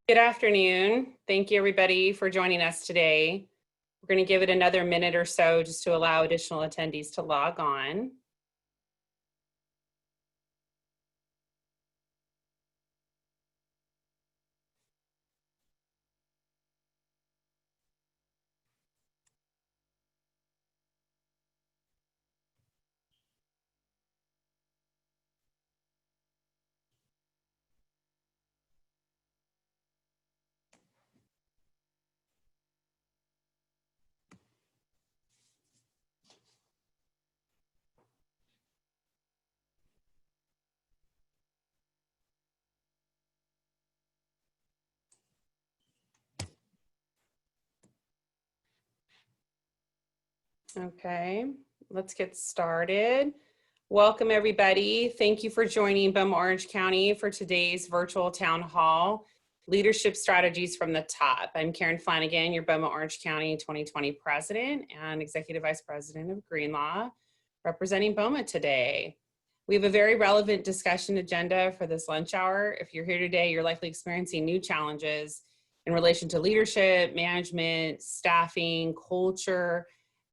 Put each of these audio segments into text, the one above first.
Good afternoon. Thank you, everybody, for joining us today. We're going to give it another minute or so just to allow additional attendees to log on. Okay, let's get started. Welcome, everybody. Thank you for joining Beaumont-Orange County for today's virtual town hall, Leadership Strategies from the Top. I'm Karen Flanagan, your Beaumont-Orange County 2020 President and Executive Vice President of Greenlaw, representing Beaumont today. We have a very relevant discussion agenda for this lunch hour. If you're here today, you're likely experiencing new challenges in relation to leadership, management, staffing, culture,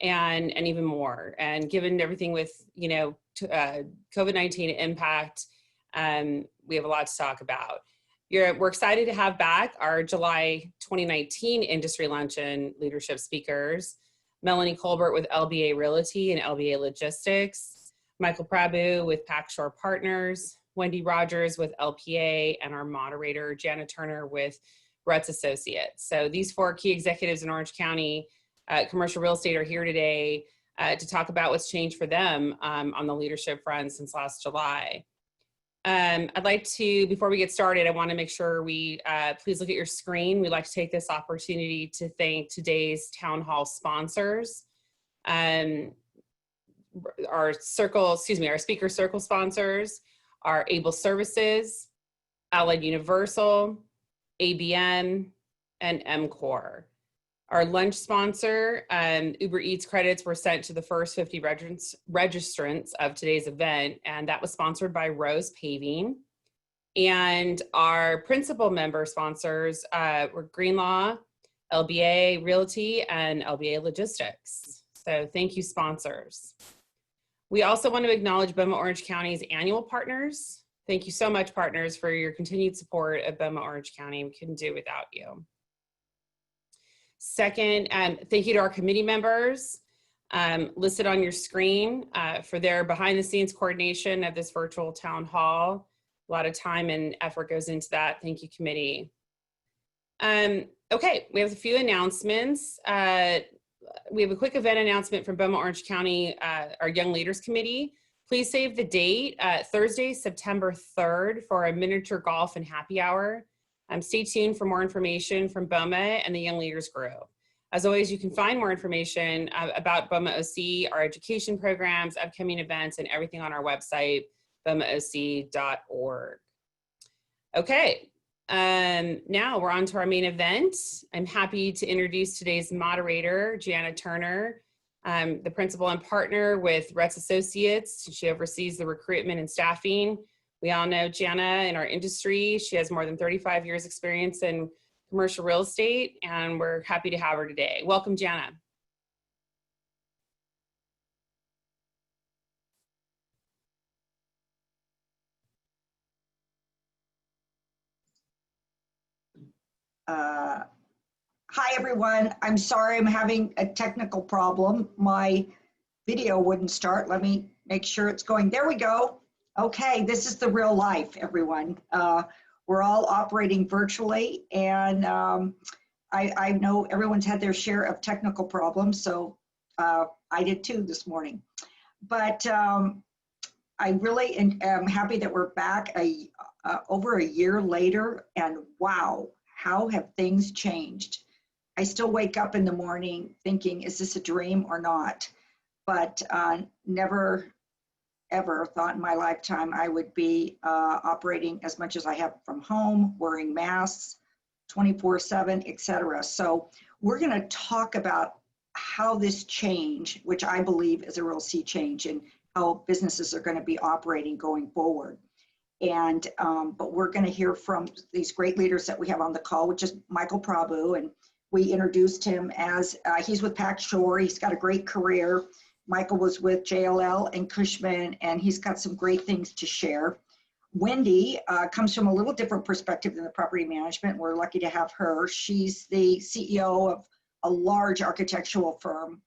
and even more. And given everything with, COVID-19 impact, we have a lot to talk about. We're excited to have back our July 2019 Industry Luncheon leadership speakers, Melanie Colbert with LBA Realty and LBA Logistics, Michael Prabhu with Packshore Partners, Wendy Rogers with LPA, and our moderator, Jana Turner with Retz Associates. So these four key executives in Orange County commercial real estate are here today to talk about what's changed for them on the leadership front since last July. I'd like to, before we get started, I want to make sure we please look at your screen. We'd like to take this opportunity to thank today's town hall sponsors. Our speaker circle sponsors are Able Services, Allied Universal, ABM, and MCOR. Our lunch sponsor, Uber Eats credits were sent to the first 50 registrants of today's event, and that was sponsored by Rose Paving. And our principal member sponsors were Greenlaw, LBA Realty, and LBA Logistics. So thank you, sponsors. We also want to acknowledge Beaumont-Orange County's annual partners. Thank you so much, partners, for your continued support of Beaumont-Orange County. We couldn't do it without you. Second, thank you to our committee members listed on your screen for their behind-the-scenes coordination of this virtual town hall. A lot of time and effort goes into that. Thank you, committee. Okay, we have a few announcements. We have a quick event announcement from Beaumont-Orange County, our Young Leaders Committee. Please save the date, Thursday, September 3rd, for a miniature golf and happy hour. Stay tuned for more information from BOMA and the Young Leaders Group. As always, you can find more information about BOMA OC, our education programs, upcoming events, and everything on our website, bomaoc.org. Okay, now we're on to our main event. I'm happy to introduce today's moderator, Jana Turner, the principal and partner with Retz Associates. She oversees the recruitment and staffing. We all know Jana in our industry. She has more than 35 years experience in commercial real estate, and we're happy to have her today. Welcome, Jana. Hi, everyone. I'm sorry, I'm having a technical problem. My video wouldn't start. Let me make sure it's going. There we go. Okay, this is the real life, everyone. We're all operating virtually, and I know everyone's had their share of technical problems, so I did too this morning. But I really am happy that we're back over a year later, and wow, how have things changed? I still wake up in the morning thinking, is this a dream or not? But never ever thought in my lifetime I would be operating as much as I have from home, wearing masks 24/7, etc. So we're going to talk about how this change, which I believe is a real sea change in how businesses are going to be operating going forward. And, but we're going to hear from these great leaders that we have on the call, which is Michael Prabhu. And we introduced him as, he's with Pack Shore. He's got a great career. Michael was with JLL and Cushman, and he's got some great things to share. Wendy comes from a little different perspective than the property management. We're lucky to have her. She's the CEO of a large architectural firm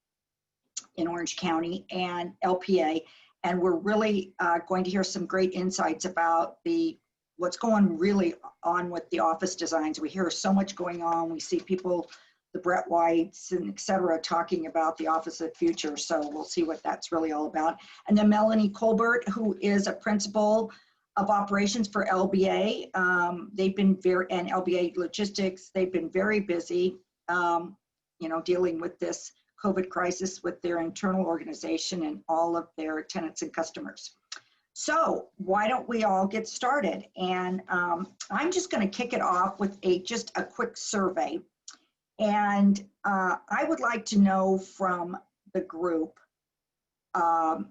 in Orange County and LPA. And we're really going to hear some great insights about what's going really on with the office designs. We hear so much going on. We see people, the Brett Whites and et cetera, talking about the office of the future. So we'll see what that's really all about. And then Melanie Colbert, who is a principal of operations for LBA. They've been and LBA Logistics, they've been very busy, dealing with this COVID crisis with their internal organization and all of their tenants and customers. So why don't we all get started? And I'm just going to kick it off with just a quick survey. And I would like to know from the group, and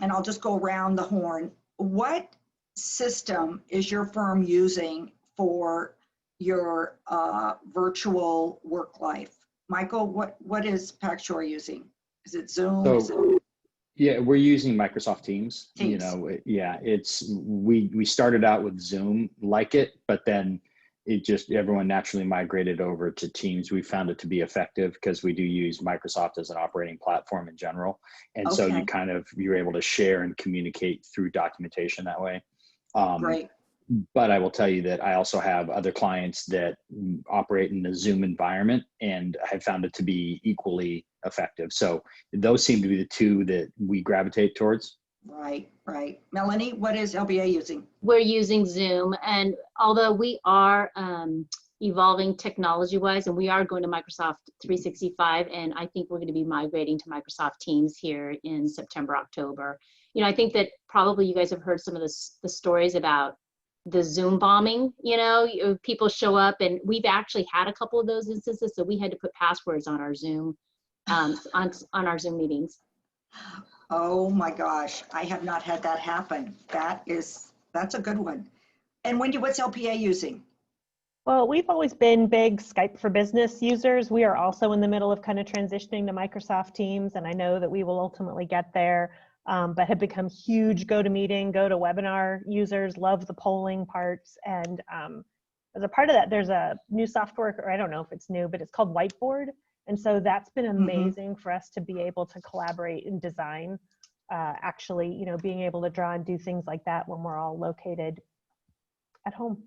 I'll just go around the horn, what system is your firm using for your virtual work life? Michael, what is Pack Shore using? Is it Zoom? Yeah, we're using Microsoft Teams. Teams. We started out with Zoom like it, but then everyone naturally migrated over to Teams. We found it to be effective because we do use Microsoft as an operating platform in general. And so you're able to share and communicate through documentation that way. Great. But I will tell you that I also have other clients that operate in the Zoom environment and have found it to be equally effective. So those seem to be the two that we gravitate towards. Right. Melanie, what is LBA using? We're using Zoom, and although we are evolving technology-wise, and we are going to Microsoft 365, and I think we're going to be migrating to Microsoft Teams here in September, October. I think that probably you guys have heard some of the stories about the Zoom bombing. People show up, and we've actually had a couple of those instances, so we had to put passwords on our Zoom, on our Zoom meetings. Oh my gosh, I have not had that happen. That's a good one. And Wendy, what's LPA using? Well, we've always been big Skype for Business users. We are also in the middle of kind of transitioning to Microsoft Teams, and I know that we will ultimately get there, but have become huge GoToMeeting, GoToWebinar users, love the polling parts. And as a part of that, there's a new software, or I don't know if it's new, but it's called Whiteboard. And so that's been amazing for us to be able to collaborate and design, actually, being able to draw and do things like that when we're all located at home.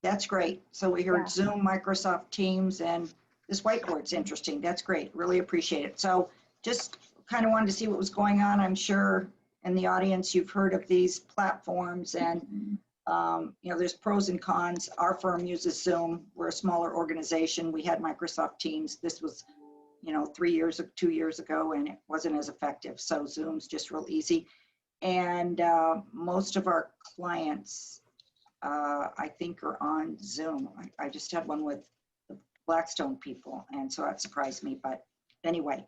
That's great. So we heard Zoom, Microsoft Teams, and this whiteboard's interesting. That's great. Really appreciate it. So just kind of wanted to see what was going on. I'm sure in the audience you've heard of these platforms, and there's pros and cons. Our firm uses Zoom. We're a smaller organization. We had Microsoft Teams. This was 2 years ago, and it wasn't as effective. So Zoom's just real easy. And most of our clients, I think, are on Zoom. I just had one with the Blackstone people, and so that surprised me. But anyway,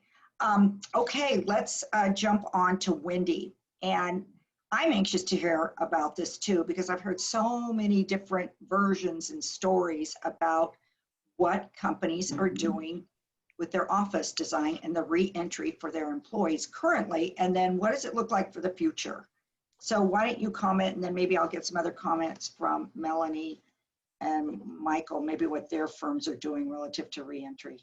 okay, let's jump on to Wendy. And I'm anxious to hear about this too, because I've heard so many different versions and stories about what companies are doing with their office design and the re-entry for their employees currently, and then what does it look like for the future? So why don't you comment, and then maybe I'll get some other comments from Melanie and Michael, maybe what their firms are doing relative to re-entry.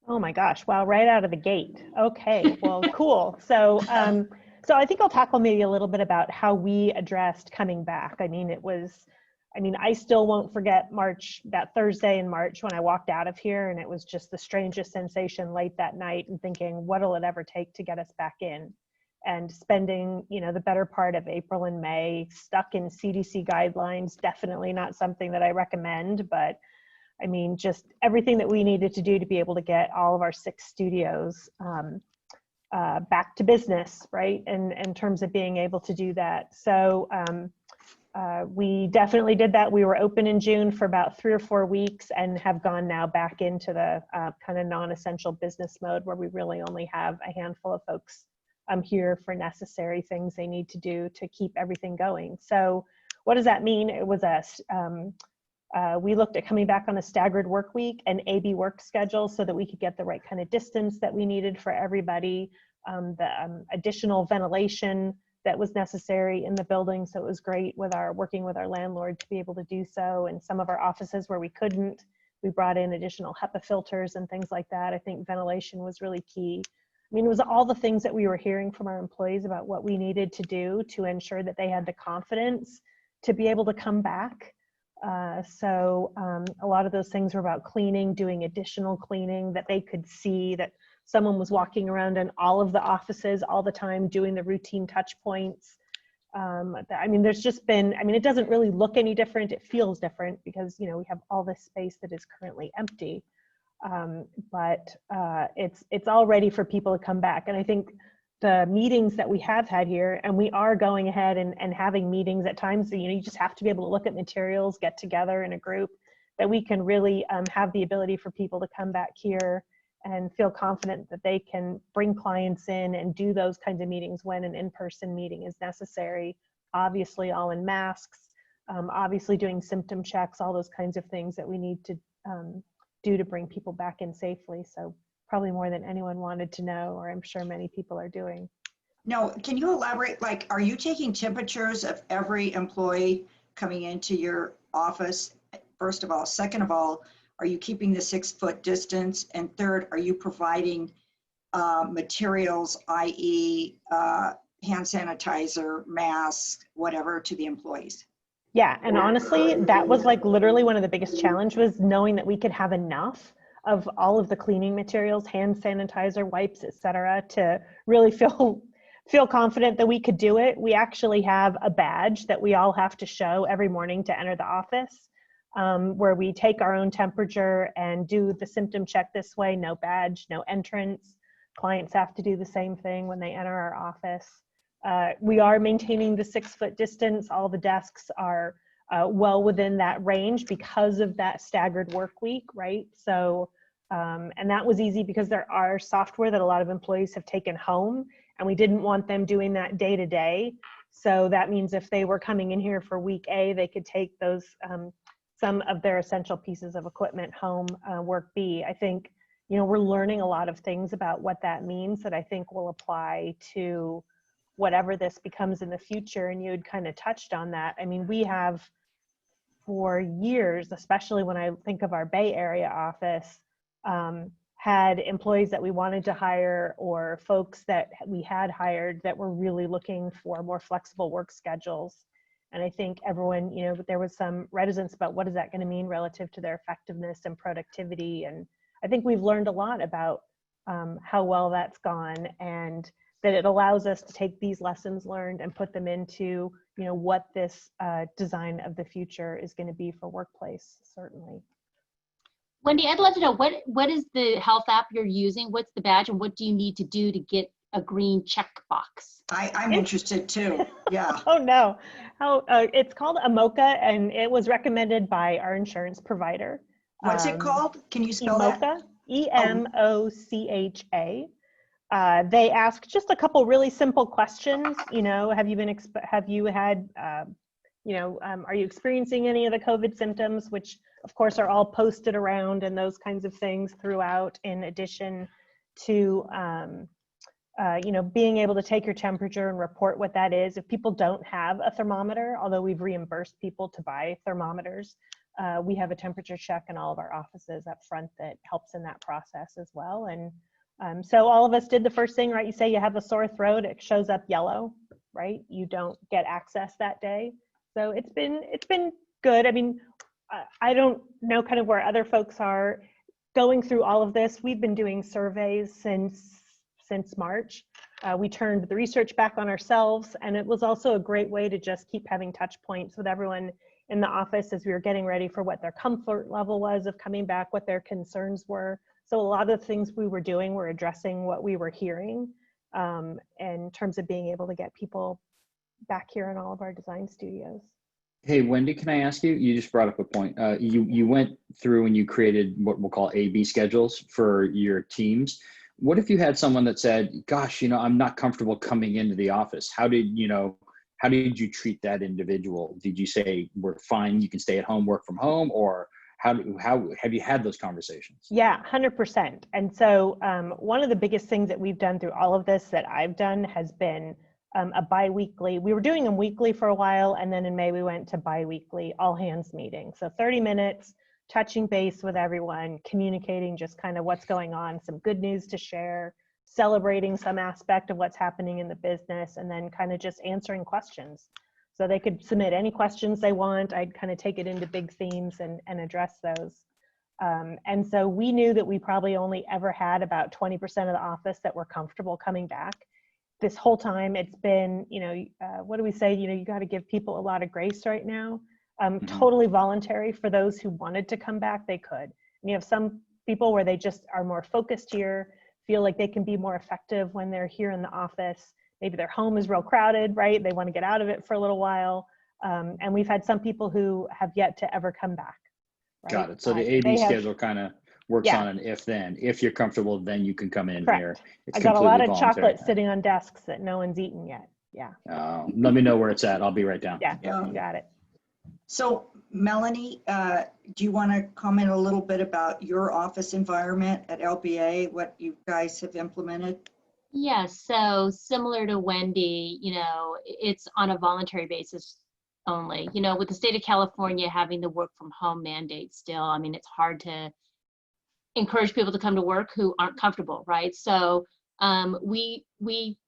Oh my gosh, wow, right out of the gate. Okay, well, cool. So I think I'll tackle maybe a little bit about how we addressed coming back. I still won't forget March, that Thursday in March when I walked out of here, and it was just the strangest sensation late that night and thinking, what'll it ever take to get us back in? And spending, the better part of April and May stuck in CDC guidelines, definitely not something that I recommend, but just everything that we needed to do to be able to get all of our 6 studios back to business, right? And in terms of being able to do that. So we definitely did that. We were open in June for about 3 or 4 weeks and have gone now back into the kind of non-essential business mode where we really only have a handful of folks here for necessary things they need to do to keep everything going. So what does that mean? It was we looked at coming back on a staggered work week and AB work schedule so that we could get the right kind of distance that we needed for everybody, the additional ventilation that was necessary in the building. So it was great with working with our landlord to be able to do so. And some of our offices where we couldn't, we brought in additional HEPA filters and things like that. I think ventilation was really key. I mean, it was all the things that we were hearing from our employees about what we needed to do to ensure that they had the confidence to be able to come back. So a lot of those things were about cleaning, doing additional cleaning, that they could see that someone was walking around in all of the offices all the time doing the routine touch points. I mean, there's just been, I mean, it doesn't really look any different. It feels different because, you know, we have all this space that is currently empty. But it's all ready for people to come back. And I think the meetings that we have had here, and we are going ahead and having meetings at times, you know, you just have to be able to look at materials, get together in a group, that we can really have the ability for people to come back here and feel confident that they can bring clients in and do those kinds of meetings when an in-person meeting is necessary, obviously all in masks, obviously doing symptom checks, all those kinds of things that we need to do to bring people back in safely. So probably more than anyone wanted to know, or I'm sure many people are doing. No, can you elaborate, like, are you taking temperatures of every employee coming into your office? First of all. Second of all, are you keeping the 6-foot distance? And third, are you providing materials, i.e. hand sanitizer, masks, whatever, to the employees? Yeah, and honestly, that was like literally one of the biggest challenges, was knowing that we could have enough of all of the cleaning materials, hand sanitizer, wipes, etc., to really feel confident that we could do it. We actually have a badge that we all have to show every morning to enter the office, where we take our own temperature and do the symptom check this way. No badge, no entrance. Clients have to do the same thing when they enter our office. We are maintaining the 6-foot distance. All the desks are well within that range because of that staggered work week, right? So, and that was easy because there are software that a lot of employees have taken home, and we didn't want them doing that day to day. So that means if they were coming in here for week A, they could take those, some of their essential pieces of equipment home, work B. I think, you know, we're learning a lot of things about what that means that I think will apply to whatever this becomes in the future. And you had kind of touched on that. I mean, we have for years, especially when I think of our Bay Area office, had employees that we wanted to hire, or folks that we had hired that were really looking for more flexible work schedules. And I think everyone, you know, there was some reticence about what is that going to mean relative to their effectiveness and productivity. And I think we've learned a lot about how well that's gone, and that it allows us to take these lessons learned and put them into, you know, what this design of the future is going to be for workplace, certainly. Wendy, I'd love to know, what is the health app you're using? What's the badge, and what do you need to do to get a green checkbox? I'm interested too. Yeah. Oh no. It's called Emocha, and it was recommended by our insurance provider. What's it called? Can you spell Emocha, that? EMOCHA. They ask just a couple really simple questions. You know, are you experiencing any of the COVID symptoms, which of course are all posted around, and those kinds of things throughout, in addition to, you know, being able to take your temperature and report what that is. If people don't have a thermometer, although we've reimbursed people to buy thermometers, we have a temperature check in all of our offices up front that helps in that process as well. And so all of us did the first thing, right? You say you have a sore throat, it shows up yellow, right? You don't get access that day. So it's been good. I mean, I don't know kind of where other folks are going through all of this. We've been doing surveys since March. We turned the research back on ourselves, and it was also a great way to just keep having touch points with everyone in the office as we were getting ready for what their comfort level was of coming back, what their concerns were. So a lot of the things we were doing were addressing what we were hearing in terms of being able to get people back here in all of our design studios. Hey, Wendy, can I ask you, you just brought up a point. You went through and you created what we'll call A/B schedules for your teams. What if you had someone that said, gosh, you know, I'm not comfortable coming into the office? How did, you know, how did you treat that individual? Did you say, we're fine, you can stay at home, work from home, or how have you had those conversations? Yeah, 100%. And so one of the biggest things that we've done through all of this that I've done has been a bi-weekly. We were doing them weekly for a while, and then in May we went to bi-weekly all hands meeting. So 30 minutes, touching base with everyone, communicating just kind of what's going on, some good news to share, celebrating some aspect of what's happening in the business, and then kind of just answering questions. So they could submit any questions they want. I'd kind of take it into big themes and address those. And so we knew that we probably only ever had about 20% of the office that were comfortable coming back. This whole time it's been, what do we say? You got to give people a lot of grace right now. Totally voluntary for those who wanted to come back, they could. And you have some people where they just are more focused here, feel like they can be more effective when they're here in the office. Maybe their home is real crowded, right? They want to get out of it for a little while. And we've had some people who have yet to ever come back. Right? Got it. So the AB schedule kind of works on an if-then. If you're comfortable, then you can come in here. It's I got a lot of voluntary. chocolate sitting on desks that no one's eaten yet. Yeah. Let me know where it's at. I'll be right down. Yeah, you got it. So Melanie, do you want to comment a little bit about your office environment at LBA, what you guys have implemented? Yes, so similar to Wendy, it's on a voluntary basis only. With the state of California having the work from home mandate still, I mean, it's hard to encourage people to come to work who aren't comfortable, right? So we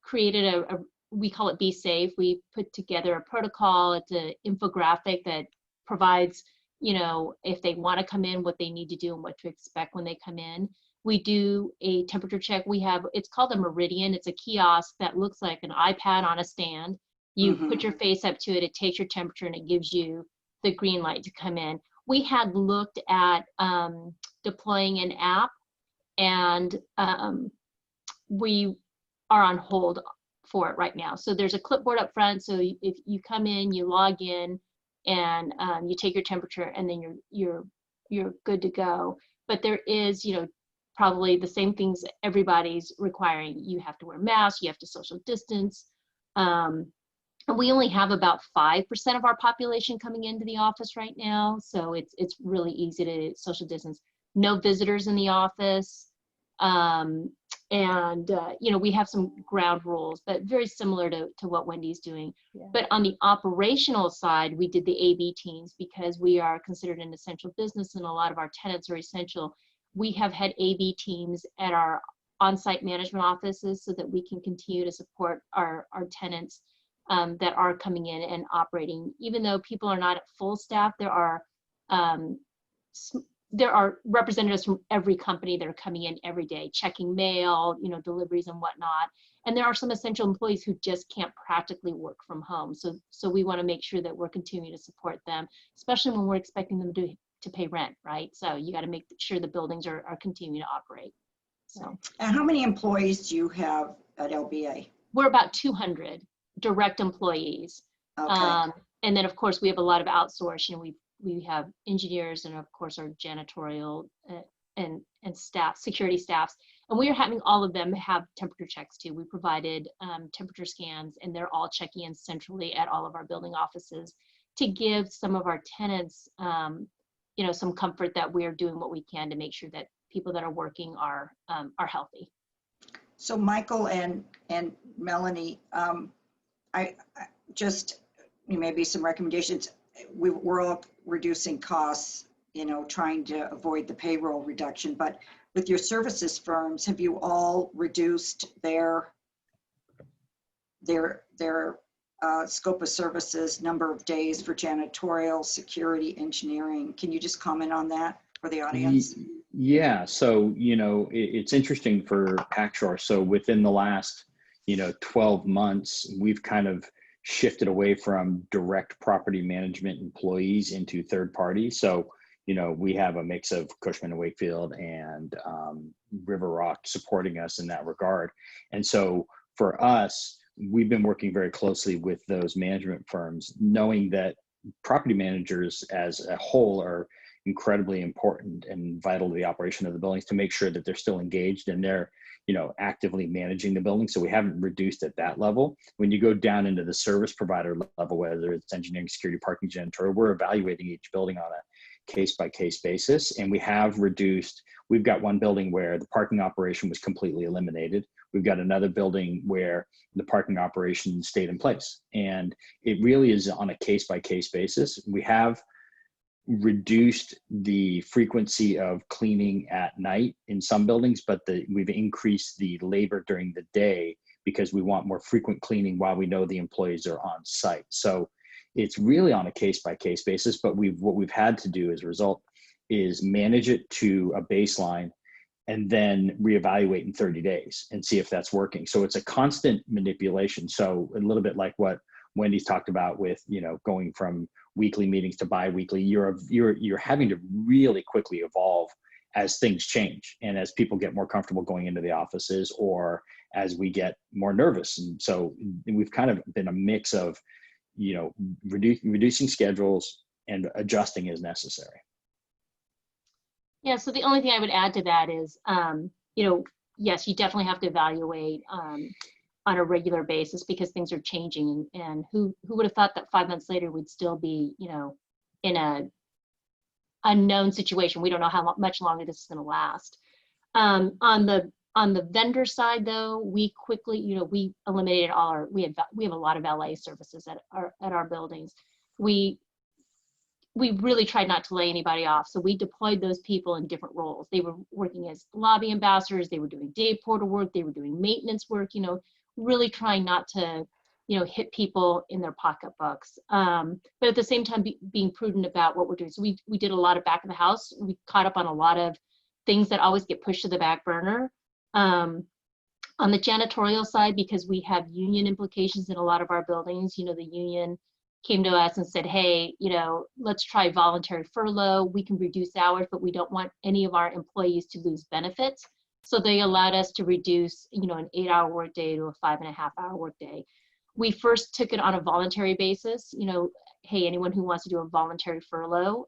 created we call it Be Safe. We put together a protocol. It's an infographic that provides, if they want to come in, what they need to do and what to expect when they come in. We do a temperature check. It's called a Meridian. It's a kiosk that looks like an iPad on a stand. You put your face up to it, it takes your temperature, and it gives you the green light to come in. We had looked at deploying an app, and we are on hold for it right now. So there's a clipboard up front. So if you come in, you log in, and you take your temperature, and then you're good to go. But there is, probably the same things everybody's requiring. You have to wear masks, you have to social distance. And we only have about 5% of our population coming into the office right now. So it's really easy to social distance. No visitors in the office. We have some ground rules, but very similar to what Wendy's doing. Yeah. But on the operational side, we did the AB teams because we are considered an essential business and a lot of our tenants are essential. We have had AB teams at our on-site management offices so that we can continue to support our tenants that are coming in and operating. Even though people are not at full staff, there are representatives from every company that are coming in every day, checking mail, deliveries and whatnot. And there are some essential employees who just can't practically work from home. So we want to make sure that we're continuing to support them, especially when we're expecting them to pay rent, right? So you got to make sure the buildings are continuing to operate. So. And how many employees do you have at LBA? We're about 200 direct employees. Okay. And then of course we have a lot of outsourced, we have engineers and of course our janitorial and staff, security staffs, and we are having all of them have temperature checks too. We provided temperature scans, and they're all checking in centrally at all of our building offices to give some of our tenants some comfort that we're doing what we can to make sure that people that are working are healthy. So Michael and Melanie, maybe some recommendations. We're all reducing costs, trying to avoid the payroll reduction, but with your services firms, have you all reduced their scope of services, number of days for janitorial, security, engineering? Can you just comment on that for the audience? Yeah, so, it's interesting for Packshore. So within the last, 12 months, we've kind of shifted away from direct property management employees into third party. So, we have a mix of Cushman & Wakefield and River Rock supporting us in that regard. And so for us, we've been working very closely with those management firms, knowing that property managers as a whole are, incredibly important and vital to the operation of the buildings, to make sure that they're still engaged and they're, you know, actively managing the building. So we haven't reduced at that level. When you go down into the service provider level, whether it's engineering, security, parking, janitorial, we're evaluating each building on a case-by-case basis. And we have reduced, we've got one building where the parking operation was completely eliminated. We've got another building where the parking operation stayed in place. And it really is on a case-by-case basis. We have reduced the frequency of cleaning at night in some buildings, but we've increased the labor during the day because we want more frequent cleaning while we know the employees are on site. So it's really on a case-by-case basis, but what we've had to do as a result is manage it to a baseline and then reevaluate in 30 days and see if that's working. So it's a constant manipulation. So a little bit like what Wendy's talked about with, you know, going from weekly meetings to bi-weekly, you're having to really quickly evolve as things change and as people get more comfortable going into the offices, or as we get more nervous. And so we've kind of been a mix of, you know, reducing schedules and adjusting as necessary. Yeah, so the only thing I would add to that is, you know, yes, you definitely have to evaluate on a regular basis because things are changing, and who would have thought that 5 months later we'd still be, you know, in a unknown situation. We don't know how much longer this is going to last. On the vendor side, though, we quickly, you know, we eliminated all our, we have a lot of LA services at our buildings. We really tried not to lay anybody off. So we deployed those people in different roles. They were working as lobby ambassadors, they were doing day porter work, they were doing maintenance work, you know, really trying not to, you know, hit people in their pocketbooks. But at the same time, being prudent about what we're doing. So we did a lot of back of the house. We caught up on a lot of things that always get pushed to the back burner. On the janitorial side, because we have union implications in a lot of our buildings, you know, the union came to us and said, hey, you know, let's try voluntary furlough. We can reduce hours, but we don't want any of our employees to lose benefits. So they allowed us to reduce, you know, an 8-hour workday to a 5.5-hour workday. We first took it on a voluntary basis, you know, hey, anyone who wants to do a voluntary furlough,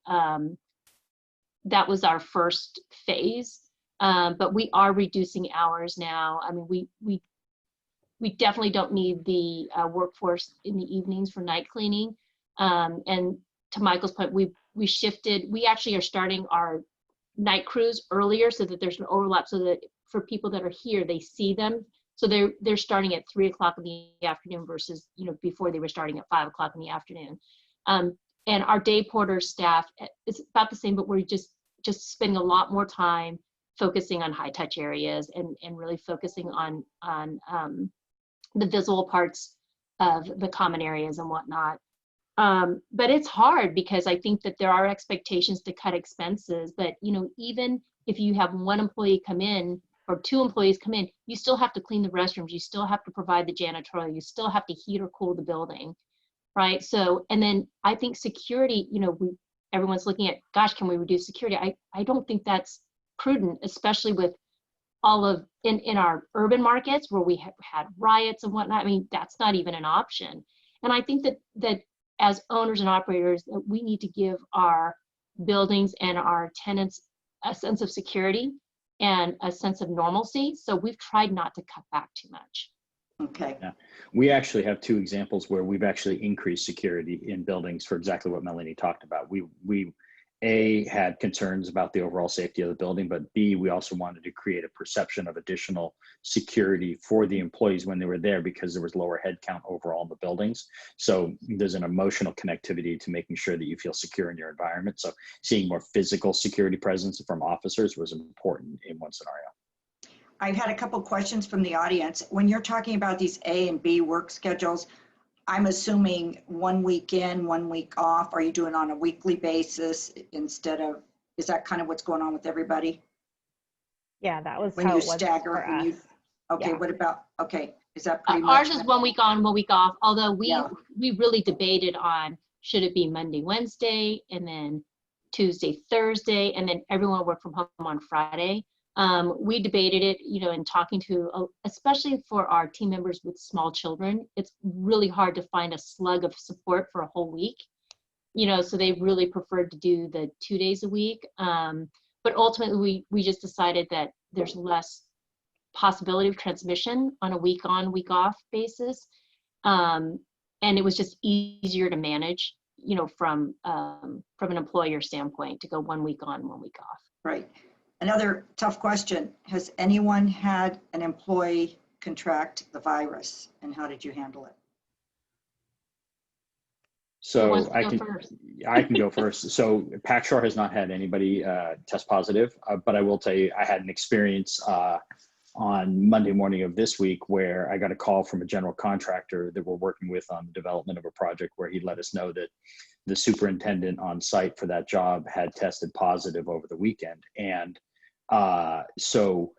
that was our first phase. But we are reducing hours now. I mean, we definitely don't need the workforce in the evenings for night cleaning. And to Michael's point, we shifted, we actually are starting our night crews earlier so that there's an overlap, so that for people that are here, they see them. So they're starting at 3 o'clock in the afternoon versus, you know, before they were starting at 5 o'clock in the afternoon. And our day porter staff is about the same, but we're just spending a lot more time focusing on high touch areas and really focusing on the visual parts of the common areas and whatnot. But it's hard because I think that there are expectations to cut expenses, but, you know, even if you have one employee come in or 2 employees come in, you still have to clean the restrooms, you still have to provide the janitorial, you still have to heat or cool the building, right? So, and then I think security, you know, everyone's looking at, gosh, can we reduce security? I don't think that's prudent, especially with all of in our urban markets where we have had riots and whatnot. I mean, that's not even an option. And I think that as owners and operators, that we need to give our buildings and our tenants a sense of security and a sense of normalcy. So we've tried not to cut back too much. Okay. Yeah. We actually have 2 examples where we've actually increased security in buildings for exactly what Melanie talked about. We A, had concerns about the overall safety of the building, but B, we also wanted to create a perception of additional security for the employees when they were there, because there was lower head count overall in the buildings. So there's an emotional connectivity to making sure that you feel secure in your environment. So seeing more physical security presence from officers was important in one scenario. I've had a couple questions from the audience. When you're talking about these A and B work schedules, I'm assuming 1 week in, 1 week off. Are you doing on a weekly basis instead of, is that kind of what's going on with everybody? Yeah, that was When how you it was stagger, for when you, us. okay, Yeah. what about, okay, is that pretty much? Ours is 1 week on, 1 week off, although we really debated on, should it be Monday, Wednesday, and then Tuesday, Thursday, and then everyone work from home on Friday. We debated it, you know, and talking to, especially for our team members with small children, it's really hard to find a slug of support for a whole week. so they really preferred to do the 2 days a week. But ultimately, we just decided that there's less possibility of transmission on a week on, week off basis. And it was just easier to manage, from an employer standpoint, to go 1 week on, 1 week off. Right. Another tough question. Has anyone had an employee contract the virus, and how did you handle it? So I can go first. So Packshore has not had anybody test positive, but I will tell you, I had an experience on Monday morning of this week where I got a call from a general contractor that we're working with on the development of a project, where he let us know that the superintendent on site for that job had tested positive over the weekend. And so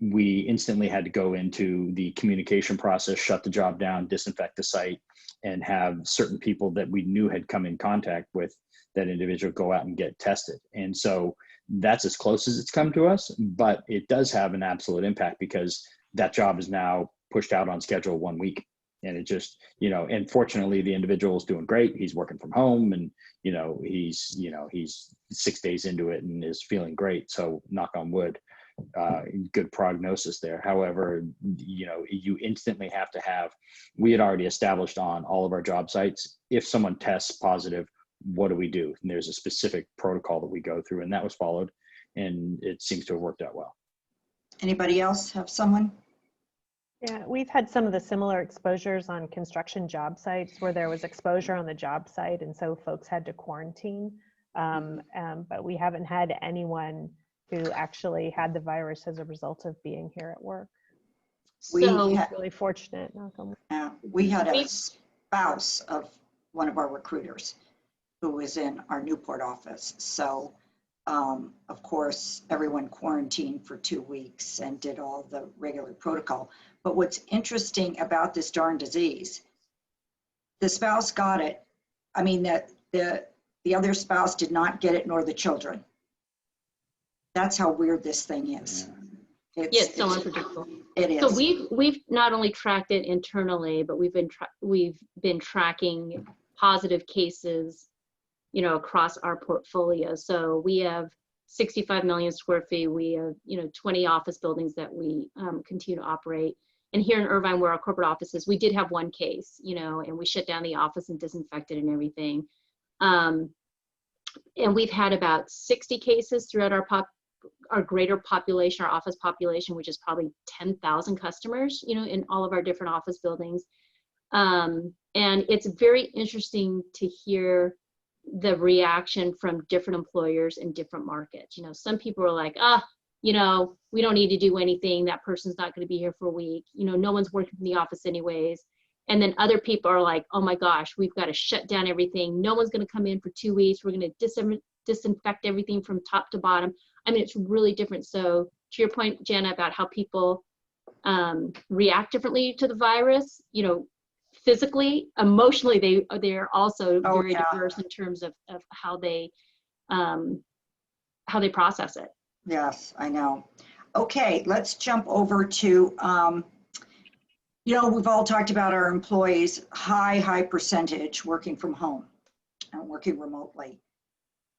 we instantly had to go into the communication process, shut the job down, disinfect the site, and have certain people that we knew had come in contact with that individual go out and get tested. And so that's as close as it's come to us, but it does have an absolute impact, because that job is now pushed out on schedule 1 week. And it just, and fortunately the individual is doing great. He's working from home, and, he's 6 days into it and is feeling great. So knock on wood, good prognosis there. However, you instantly have to have, we had already established on all of our job sites, if someone tests positive, what do we do? And there's a specific protocol that we go through, and that was followed, and it seems to have worked out well. Anybody else have someone? Yeah, we've had some of the similar exposures on construction job sites where there was exposure on the job site, and so folks had to quarantine. But we haven't had anyone who actually had the virus as a result of being here at work. So We're really fortunate. We had a spouse of one of our recruiters who was in our Newport office. So, of course, everyone quarantined for 2 weeks and did all the regular protocol. But what's interesting about this darn disease, the spouse got it. I mean, that the other spouse did not get it, nor the children. That's how weird this thing is. It's so unpredictable. It is. So we've not only tracked it internally, but we've been tracking positive cases, across our portfolio. So we have 65 million square feet. We have 20 office buildings that we continue to operate. And here in Irvine, where our corporate office is, we did have one case, and we shut down the office and disinfected and everything. And we've had about 60 cases throughout our greater population, our office population, which is probably 10,000 customers, in all of our different office buildings. And it's very interesting to hear the reaction from different employers in different markets. Some people are like, we don't need to do anything. That person's not going to be here for a week. No one's working in the office anyways. And then other people are like, oh my gosh, we've got to shut down everything. No one's going to come in for 2 weeks. We're going to disinfect everything from top to bottom. I mean, it's really different. So to your point, Jenna, about how people react differently to the virus, physically, emotionally, they're also very diverse in terms of how they process it. Yes, I know. Okay, let's jump over to, we've all talked about our employees, high percentage working from home and working remotely.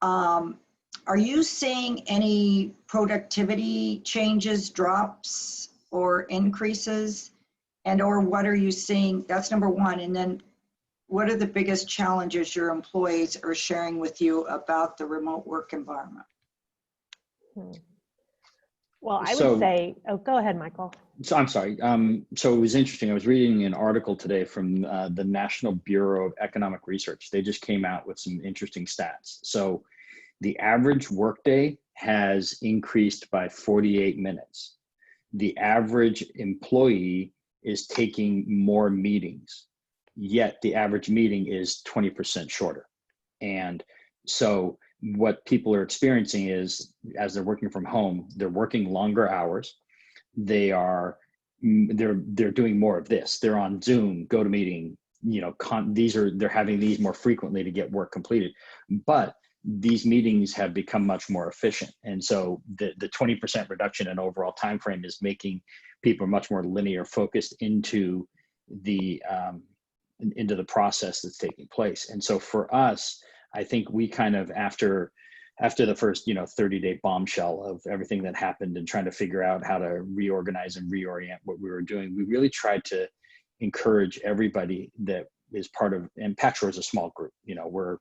Are you seeing any productivity changes, drops, or increases? Or what are you seeing? That's number one. And then what are the biggest challenges your employees are sharing with you about the remote work environment? Well, I would say, go ahead, Michael. So I'm sorry. So it was interesting. I was reading an article today from the National Bureau of Economic Research. They just came out with some interesting stats. So the average workday has increased by 48 minutes. The average employee is taking more meetings, yet the average meeting is 20% shorter. And so what people are experiencing is, as they're working from home, they're working longer hours. They're doing more of this. They're on Zoom, GoToMeeting, they're having these more frequently to get work completed. But these meetings have become much more efficient. And so the 20% reduction in overall time frame is making people much more linear focused into the process that's taking place. And so for us, I think we kind of, after the first, 30-day bombshell of everything that happened and trying to figure out how to reorganize and reorient what we were doing, we really tried to encourage everybody that is part of, and Patchwork is a small group, we're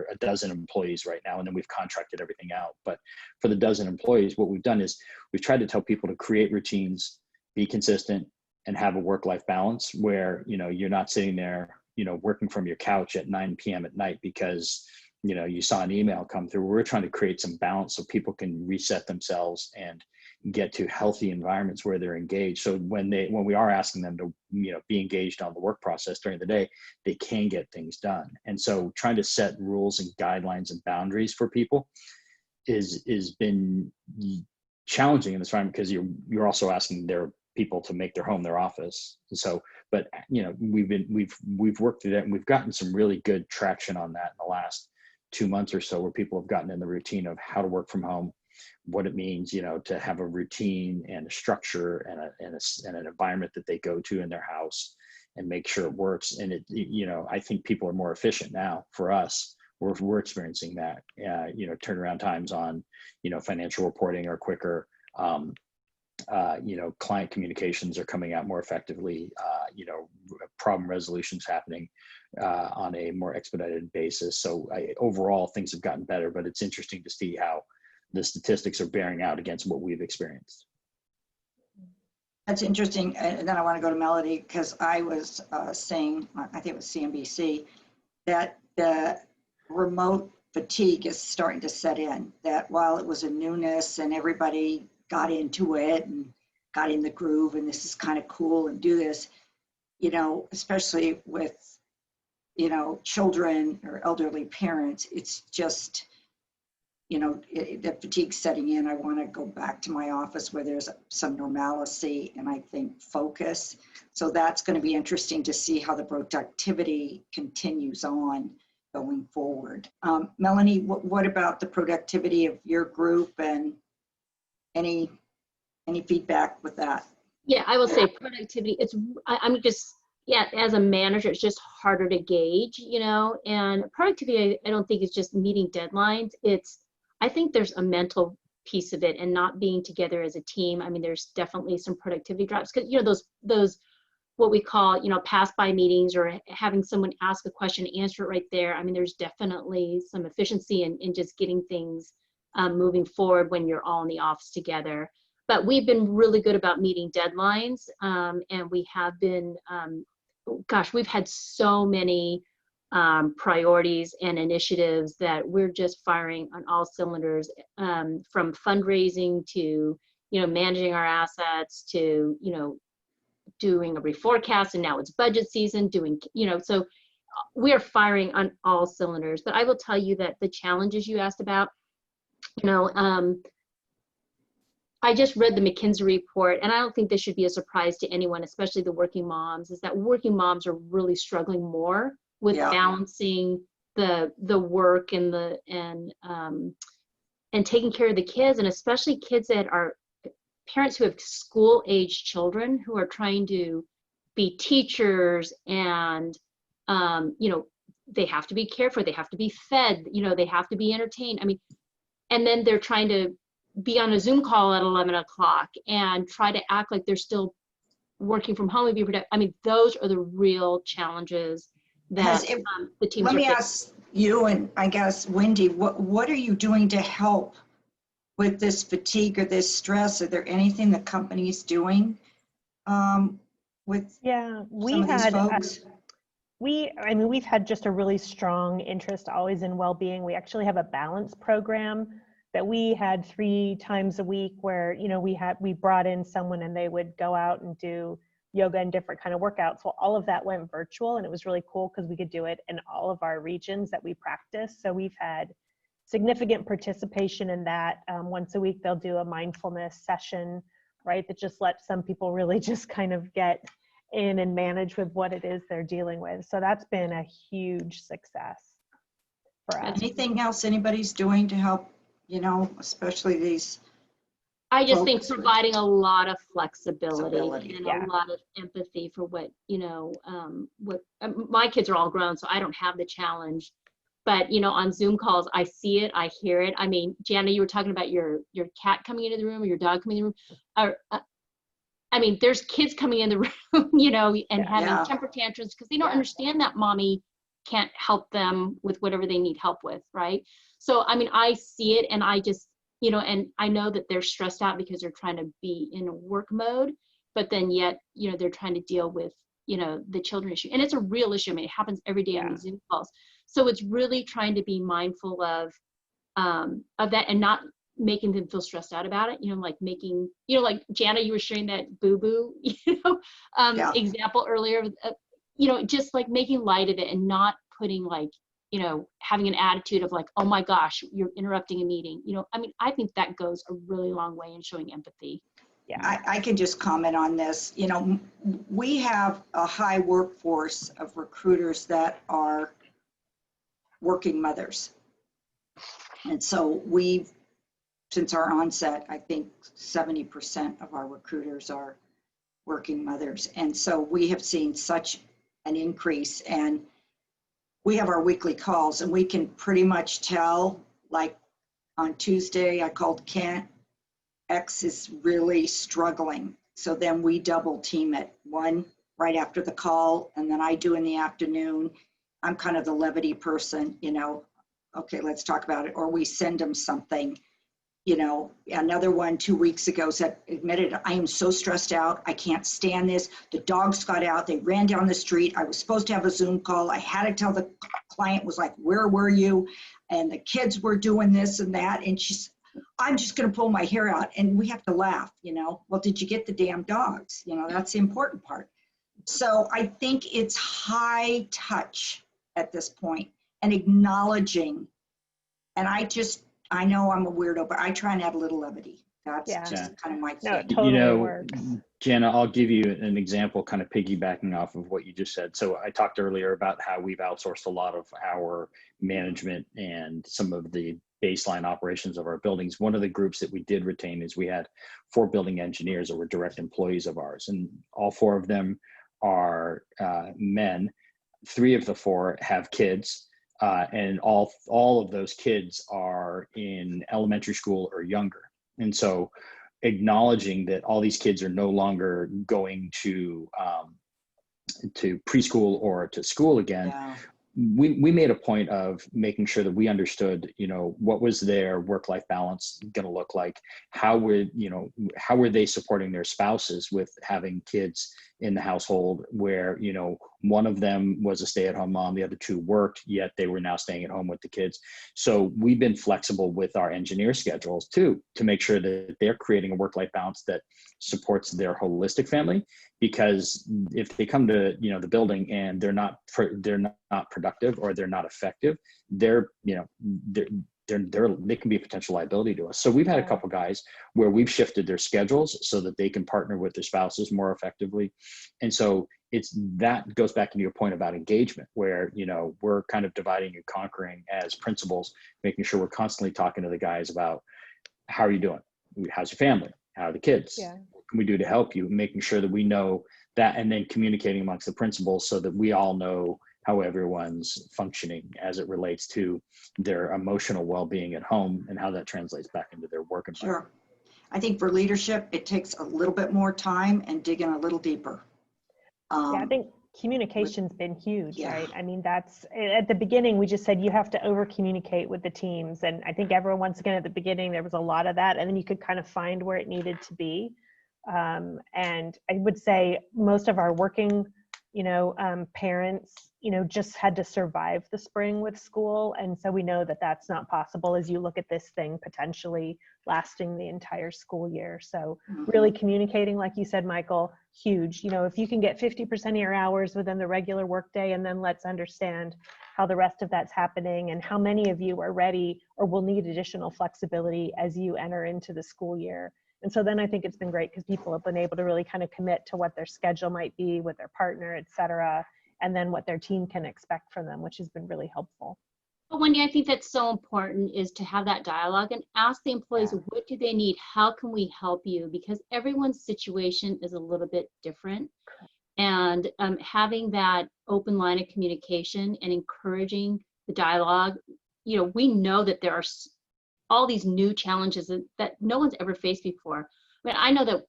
a dozen employees right now, and then we've contracted everything out. But for the dozen employees, what we've done is we've tried to tell people to create routines, be consistent, and have a work-life balance where, you're not sitting there, working from your couch at 9 p.m. at night because, you saw an email come through. We're trying to create some balance so people can reset themselves and get to healthy environments where they're engaged. So when we are asking them to, be engaged on the work process during the day, they can get things done. And so trying to set rules and guidelines and boundaries for people is been challenging in this time, because you're also asking their people to make their home their office. And so, but we've worked through that, and we've gotten some really good traction on that in the last 2 months or so, where people have gotten in the routine of how to work from home, what it means, to have a routine and a structure and an environment that they go to in their house and make sure it works. And I think people are more efficient now. For us, we're experiencing that, turnaround times on, financial reporting are quicker. Client communications are coming out more effectively, problem resolutions happening on a more expedited basis. So overall, things have gotten better, but it's interesting to see how the statistics are bearing out against what we've experienced. That's interesting. And then I want to go to Melody, because I was saying, I think it was CNBC, that the remote fatigue is starting to set in, that while it was a newness and everybody got into it and got in the groove and this is kind of cool and do this, especially with, children or elderly parents, it's just, the fatigue setting in. I want to go back to my office where there's some normalcy and I think focus. So that's going to be interesting to see how the productivity continues on going forward. Melanie, what about the productivity of your group, and any feedback with that? Yeah, I will say productivity, I'm just, as a manager, it's just harder to gauge, and productivity, I don't think is just meeting deadlines. I think there's a mental piece of it, and not being together as a team. I mean, there's definitely some productivity drops, because, those what we call, pass by meetings, or having someone ask a question, answer it right there. I mean, there's definitely some efficiency in just getting things moving forward when you're all in the office together. But we've been really good about meeting deadlines, and we have been, we've had so many priorities and initiatives that we're just firing on all cylinders, from fundraising to, managing our assets to, doing a reforecast, and now it's budget season, so we are firing on all cylinders. But I will tell you that the challenges you asked about, I just read the McKinsey report, and I don't think this should be a surprise to anyone, especially the working moms, is that working moms are really struggling more with balancing the work and taking care of the kids, and especially kids that are parents who have school-age children who are trying to be teachers, and they have to be cared for, they have to be fed, they have to be entertained. I mean, and then they're trying to be on a Zoom call at 11 o'clock and try to act like they're still working from home and be productive. I mean, those are the real challenges that the teams Let me ask you, and I guess Wendy, what are you doing to help with this fatigue or this stress? Are there anything the company's doing with some of these folks? We've had just a really strong interest always in well-being. We actually have a balance program that we had 3 times a week where, we brought in someone and they would go out and do yoga and different kind of workouts. Well, all of that went virtual, and it was really cool because we could do it in all of our regions that we practice. So we've had significant participation in that. Once a week, they'll do a mindfulness session, right? That just lets some people really just kind of get in and manage with what it is they're dealing with. So that's been a huge success for us. Anything else anybody's doing to help, especially these? I just think providing a lot of flexibility and a lot of empathy for what my kids are all grown, so I don't have the challenge but you know, on Zoom calls, I see it, I hear it. I mean, Jana, you were talking about your cat coming into the room or your dog coming in the room. I mean, there's kids coming in the room, you know, and having Yeah. temper tantrums because they don't Yeah. understand that mommy can't help them with whatever they need help with, right? So, I mean, I see it, and I just, you know, and I know that they're stressed out because they're trying to be in a work mode, but then yet, you know, they're trying to deal with, you know, the children issue. And it's a real issue. I mean, it happens every day on these Zoom calls. So it's really trying to be mindful of that and not making them feel stressed out about it, you know, like making, you know, like Jana, you were sharing that boo-boo, you know, example earlier, you know, just like making light of it and not putting like, you know, having an attitude of like, oh my gosh, you're interrupting a meeting. You know, I mean, I think that goes a really long way in showing empathy. Yeah. I can just comment on this. You know, we have a high workforce of recruiters that are working mothers. And so we've, since our onset, I think 70% of our recruiters are working mothers. And so we have seen such an increase, and we have our weekly calls, and we can pretty much tell, like on Tuesday, I called Kent, X is really struggling. So then we double team it, one right after the call, and then I do in the afternoon. I'm kind of the levity person, you know, okay, let's talk about it. Or we send them something. You know, another one 2 weeks ago said, admitted, I am so stressed out. I can't stand this. The dogs got out. They ran down the street. I was supposed to have a Zoom call. I had to tell the client, was like, where were you? And the kids were doing this and that. And she's, I'm just going to pull my hair out. And we have to laugh, you know, well, did you get the damn dogs? You know, that's the important part. So I think it's high touch at this point and acknowledging. And I know I'm a weirdo, but I try and add a little levity. That's just kind of my thing. No, it totally You know, works. Jana, I'll give you an example, kind of piggybacking off of what you just said. So I talked earlier about how we've outsourced a lot of our management and some of the baseline operations of our buildings. One of the groups that we did retain is we had 4 building engineers that were direct employees of ours, and all 4 of them are men. 3 of the 4 have kids. And all of those kids are in elementary school or younger. And so acknowledging that all these kids are no longer going to preschool or to school again, we made a point of making sure that we understood, you know, what was their work-life balance going to look like? How were they supporting their spouses with having kids in the household where, you know, one of them was a stay-at-home mom, the other 2 worked, yet they were now staying at home with the kids. So we've been flexible with our engineer schedules too, to make sure that they're creating a work-life balance that supports their holistic family. Because if they come to, you know, the building and they're not productive or they're not effective, they can be a potential liability to us. So we've had a couple guys where we've shifted their schedules so that they can partner with their spouses more effectively. And so that goes back to your point about engagement, where, you know, we're kind of dividing and conquering as principals, making sure we're constantly talking to the guys about, how are you doing? How's your family? How are the kids? What can we do to help you? Making sure that we know that, and then communicating amongst the principals so that we all know how everyone's functioning as it relates to their emotional well-being at home and how that translates back into their work environment. Sure. I think for leadership, it takes a little bit more time and digging a little deeper. I think communication's been huge, right? I mean, that's, at the beginning, we just said you have to over communicate with the teams. And I think everyone, once again, at the beginning, there was a lot of that, and then you could kind of find where it needed to be. And I would say most of our working, you know, parents, you know, just had to survive the spring with school. And so we know that that's not possible as you look at this thing potentially lasting the entire school year. So really communicating, like you said, Michael, huge. You know, if you can get 50% of your hours within the regular workday, and then let's understand how the rest of that's happening and how many of you are ready or will need additional flexibility as you enter into the school year. And so then I think it's been great because people have been able to really kind of commit to what their schedule might be with their partner, et cetera, and then what their team can expect from them, which has been really helpful. But Wendy, I think that's so important, is to have that dialogue and ask the employees, what do they need? How can we help you? Because everyone's situation is a little bit different. And having that open line of communication and encouraging the dialogue. You know, we know that there are all these new challenges that no one's ever faced before. I mean, I know that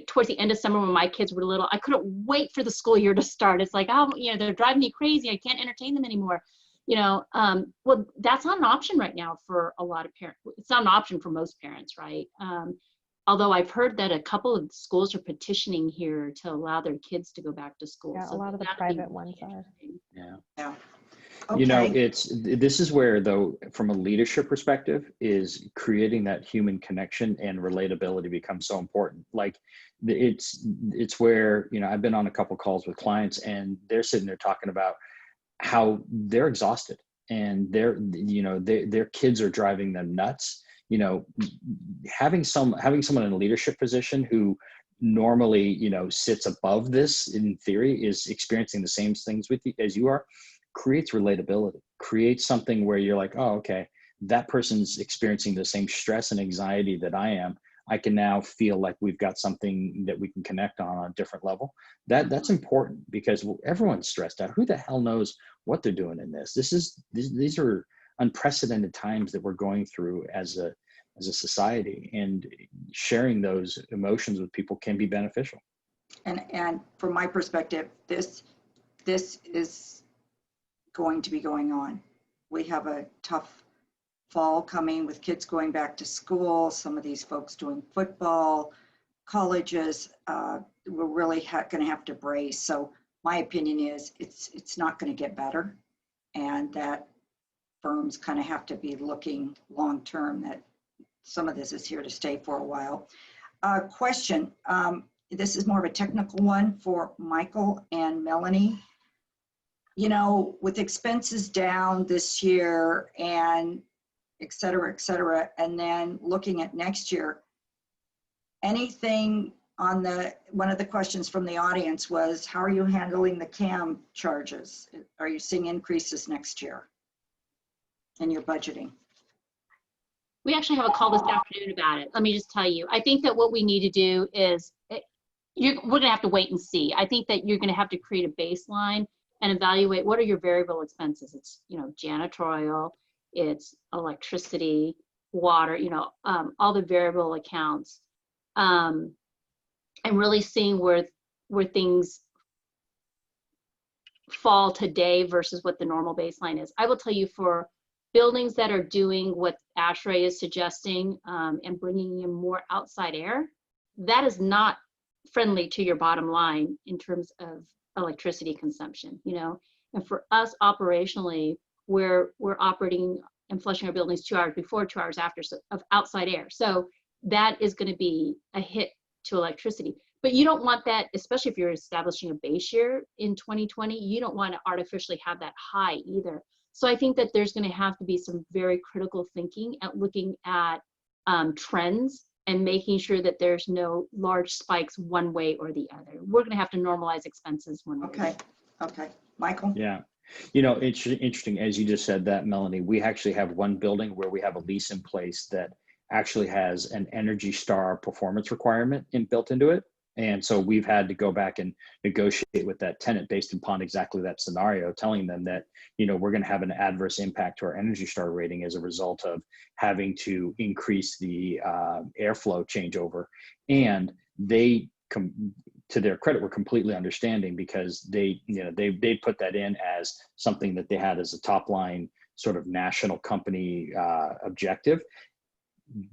towards the end of summer when my kids were little, I couldn't wait for the school year to start. It's like, oh, you know, they're driving me crazy. I can't entertain them anymore. You know, well, that's not an option right now for a lot of parents. It's not an option for most parents, right? Although I've heard that a couple of schools are petitioning here to allow their kids to go back to school. Yeah, so a lot of the private ones are. Yeah. Yeah. Okay. You know, this is where, though, from a leadership perspective, is creating that human connection and relatability becomes so important. Like it's where, you know, I've been on a couple calls with clients and they're sitting there talking about how they're exhausted and their kids are driving them nuts. You know, having someone in a leadership position who normally, you know, sits above this in theory, is experiencing the same things with you as you are, creates relatability, creates something where you're like, oh, okay, that person's experiencing the same stress and anxiety that I am. I can now feel like we've got something that we can connect on a different level. That's important because everyone's stressed out. Who the hell knows what they're doing in this? These are unprecedented times that we're going through as a society, and sharing those emotions with people can be beneficial. And from my perspective, this is going to be going on. We have a tough fall coming with kids going back to school, some of these folks doing football, colleges. We're really going to have to brace. So my opinion is it's not going to get better, and that firms kind of have to be looking long term, that some of this is here to stay for a while. Question, this is more of a technical one for Michael and Melanie. You know, with expenses down this year and et cetera, and then looking at next year, anything on one of the questions from the audience was, how are you handling the CAM charges? Are you seeing increases next year in your budgeting? We actually have a call this afternoon about it. Let me just tell you, I think that what we need to do is, we're going to have to wait and see. I think that you're going to have to create a baseline and evaluate what are your variable expenses. It's, you know, janitorial, it's electricity, water, you know, all the variable accounts, and really seeing where things fall today versus what the normal baseline is. I will tell you, for buildings that are doing what ASHRAE is suggesting, and bringing in more outside air, that is not friendly to your bottom line in terms of electricity consumption, you know. And for us operationally, we're operating and flushing our buildings 2 hours before, 2 hours after, so, of outside air. So that is going to be a hit to electricity. But you don't want that, especially if you're establishing a base year in 2020, you don't want to artificially have that high either. So I think that there's going to have to be some very critical thinking at looking at trends and making sure that there's no large spikes one way or the other. We're going to have to normalize expenses one way. Okay. Michael? Yeah. You know, it's interesting, as you just said that, Melanie, we actually have one building where we have a lease in place that actually has an Energy Star performance requirement built into it. And so we've had to go back and negotiate with that tenant based upon exactly that scenario, telling them that, you know, we're going to have an adverse impact to our Energy Star rating as a result of having to increase the airflow changeover. And they, to their credit, were completely understanding, because they put that in as something that they had as a top line sort of national company objective.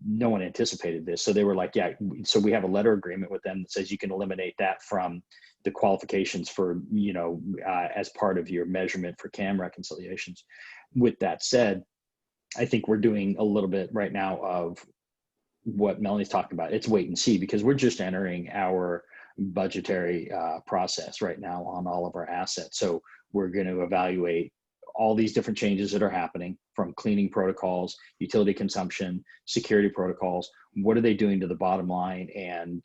No one anticipated this. So they were like, yeah, so we have a letter agreement with them that says you can eliminate that from the qualifications for, you know, as part of your measurement for CAM reconciliations. With that said, I think we're doing a little bit right now of what Melanie's talking about. It's wait and see, because we're just entering our budgetary process right now on all of our assets. So we're going to evaluate all these different changes that are happening, from cleaning protocols, utility consumption, security protocols. What are they doing to the bottom line, and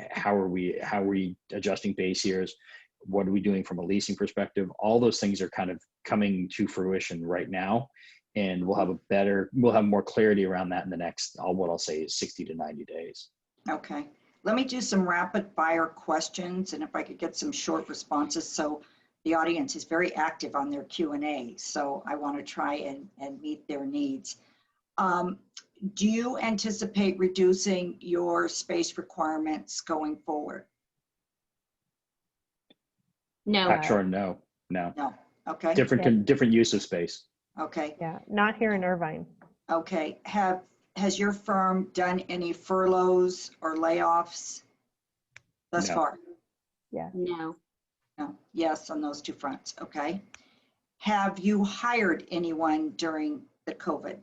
how are we adjusting base years? What are we doing from a leasing perspective? All those things are kind of coming to fruition right now, and we'll have more clarity around that in the next, what I'll say is 60 to 90 days. Okay. Let me do some rapid fire questions, and if I could get some short responses. So the audience is very active on their Q&A, so I want to try and meet their needs. Do you anticipate reducing your space requirements going forward? No. Actually, no. No. Okay. Different use of space. Okay. Yeah, not here in Irvine. Okay. Has your firm done any furloughs or layoffs thus No. far? Yeah. No. No. Yes, on those two fronts. Okay. Have you hired anyone during the COVID?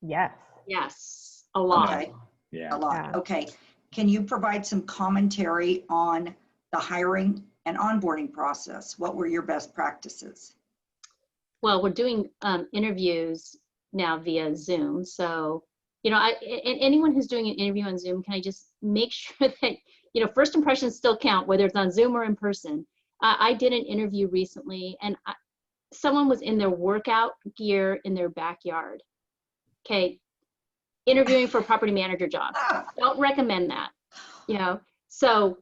Yes. Yes. A lot. Okay. Yeah. A lot. Yeah. Okay. Can you provide some commentary on the hiring and onboarding process? What were your best practices? Well, we're doing interviews now via Zoom. So, and anyone who's doing an interview on Zoom, can I just make sure that, first impressions still count, whether it's on Zoom or in person. I did an interview recently, and someone was in their workout gear in their backyard. Okay. Interviewing for a property manager job. Don't recommend that, So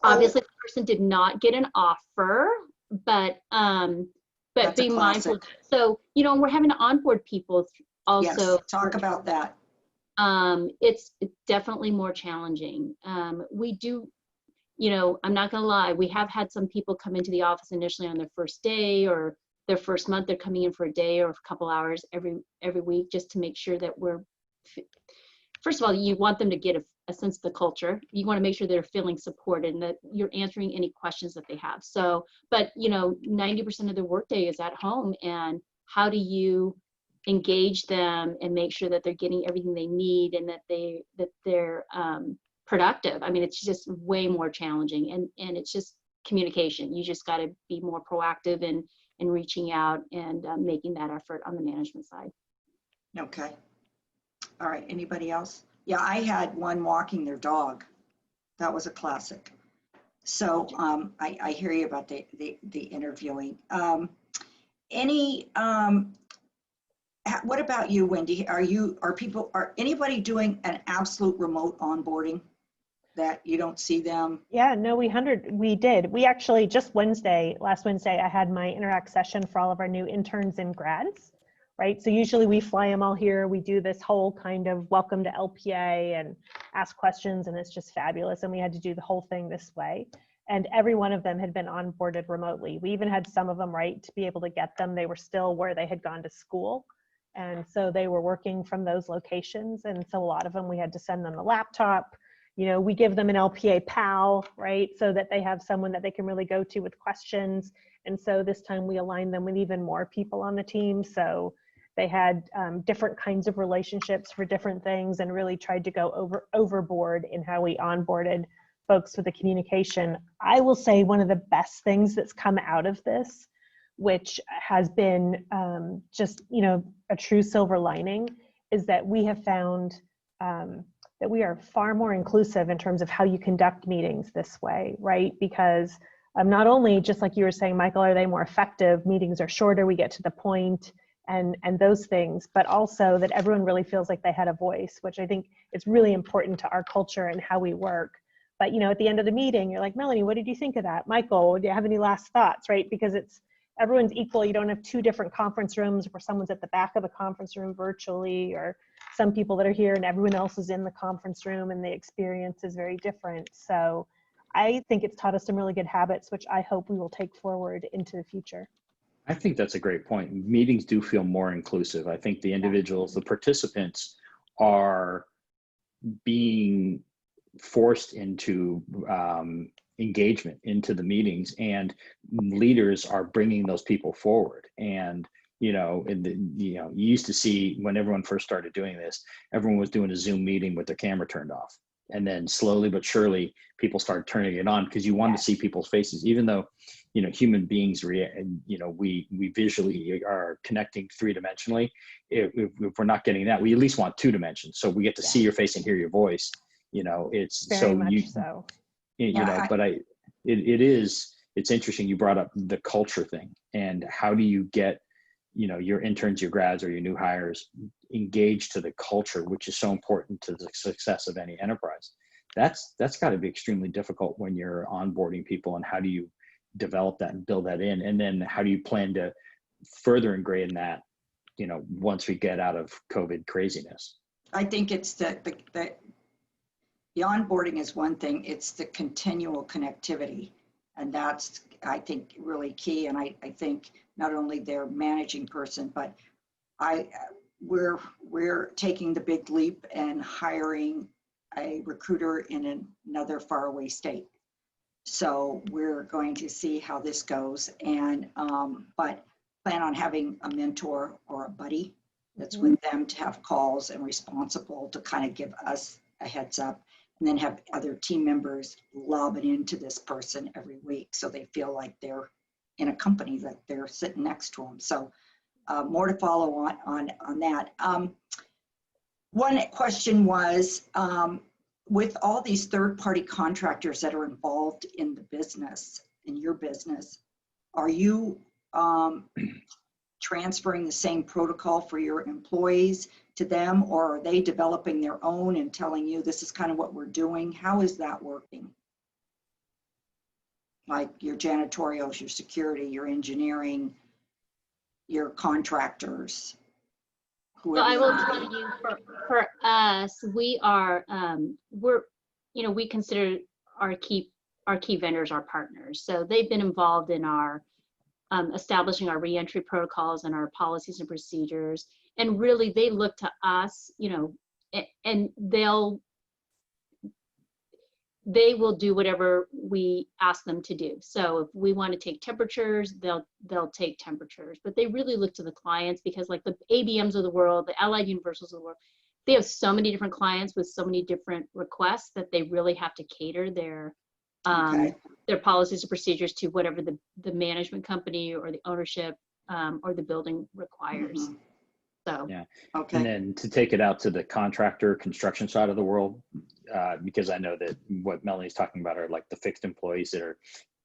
obviously the person did not get an offer, but be mindful. So, we're having to onboard people also. Yes, talk about that. It's definitely more challenging. We do, I'm not gonna lie, we have had some people come into the office initially on their first day or their first month. They're coming in for a day or a couple hours every week, just to make sure that first of all, you want them to get a sense of the culture. You want to make sure they're feeling supported and that you're answering any questions that they have. So, but 90% of their workday is at home, and how do you engage them and make sure that they're getting everything they need and that they're productive? I mean, it's just way more challenging, and it's just communication. You just got to be more proactive in reaching out and making that effort on the management side. Okay. All right. Anybody else? Yeah, I had one walking their dog. That was a classic. So I hear you about the interviewing. What about you, Wendy? Are anybody doing an absolute remote onboarding that you don't see them? Yeah, no, we did. We actually last Wednesday, I had my Interact session for all of our new interns and grads, right? So usually we fly them all here. We do this whole kind of welcome to LPA and ask questions, and it's just fabulous. And we had to do the whole thing this way. And every one of them had been onboarded remotely. We even had some of them, right, to be able to get them. They were still where they had gone to school. And so they were working from those locations. And so a lot of them, we had to send them a laptop. We give them an LPA pal, right? So that they have someone that they can really go to with questions. And so this time we aligned them with even more people on the team. So they had different kinds of relationships for different things, and really tried to go overboard in how we onboarded folks with the communication. I will say one of the best things that's come out of this, which has been just, a true silver lining, is that we have found that we are far more inclusive in terms of how you conduct meetings this way, right? Because not only, just like you were saying, Michael, are they more effective? Meetings are shorter, we get to the point, and those things, but also that everyone really feels like they had a voice, which I think is really important to our culture and how we work. But at the end of the meeting, you're like, Melanie, what did you think of that? Michael, do you have any last thoughts, right? Because everyone's equal. You don't have two different conference rooms where someone's at the back of the conference room virtually, or some people that are here and everyone else is in the conference room, and the experience is very different. So I think it's taught us some really good habits, which I hope we will take forward into the future. I think that's a great point. Meetings do feel more inclusive. I think the individuals, the participants, are being forced into engagement into the meetings, and leaders are bringing those people forward. And you used to see, when everyone first started doing this, everyone was doing a Zoom meeting with their camera turned off. And then slowly but surely, people started turning it on, because you want to see people's faces, even though, human beings, we visually are connecting three-dimensionally. If we're not getting that, we at least want two dimensions. So we get to see your face and hear your voice. It's very much so. But it's interesting. You brought up the culture thing, and how do you get, your interns, your grads, or your new hires engaged to the culture, which is so important to the success of any enterprise. That's got to be extremely difficult when you're onboarding people. And how do you develop that and build that in? And then how do you plan to further ingrain that, once we get out of COVID craziness? I think it's the onboarding is one thing, it's the continual connectivity. And that's, I think, really key. And I think not only their managing person, but we're taking the big leap and hiring a recruiter in another faraway state. So we're going to see how this goes, and but plan on having a mentor or a buddy that's with them to have calls and responsible to kind of give us a heads up, and then have other team members lobbing into this person every week so they feel like they're in a company that they're sitting next to them. So more to follow on that. One question was, with all these third-party contractors that are involved in the business, in your business, are you transferring the same protocol for your employees to them, or are they developing their own and telling you this is kind of what we're doing? How is that working? Like your janitorials, your security, your engineering, your contractors. Well, I will tell you, for us, we are we consider our key vendors our partners. So they've been involved in our establishing our reentry protocols and our policies and procedures. And really, they look to us, and they will do whatever we ask them to do. So if we want to take temperatures, they'll take temperatures, but they really look to the clients, because like the ABMs of the world, the Allied Universals of the world, they have so many different clients with so many different requests that they really have to cater their policies and procedures to whatever the management company or the ownership or the building requires. Mm-hmm. So, yeah. Okay. And then to take it out to the contractor construction side of the world, because I know that what Melanie's talking about are like the fixed employees that are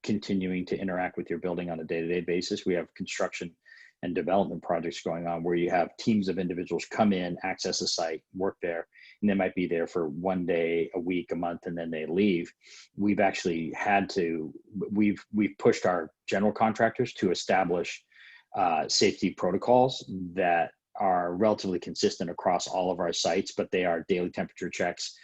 continuing to interact with your building on a day-to-day basis. We have construction and development projects going on where you have teams of individuals come in, access a site, work there, and they might be there for one day, a week, a month, and then they leave. We've actually we've pushed our general contractors to establish safety protocols that are relatively consistent across all of our sites, but they are daily temperature checks,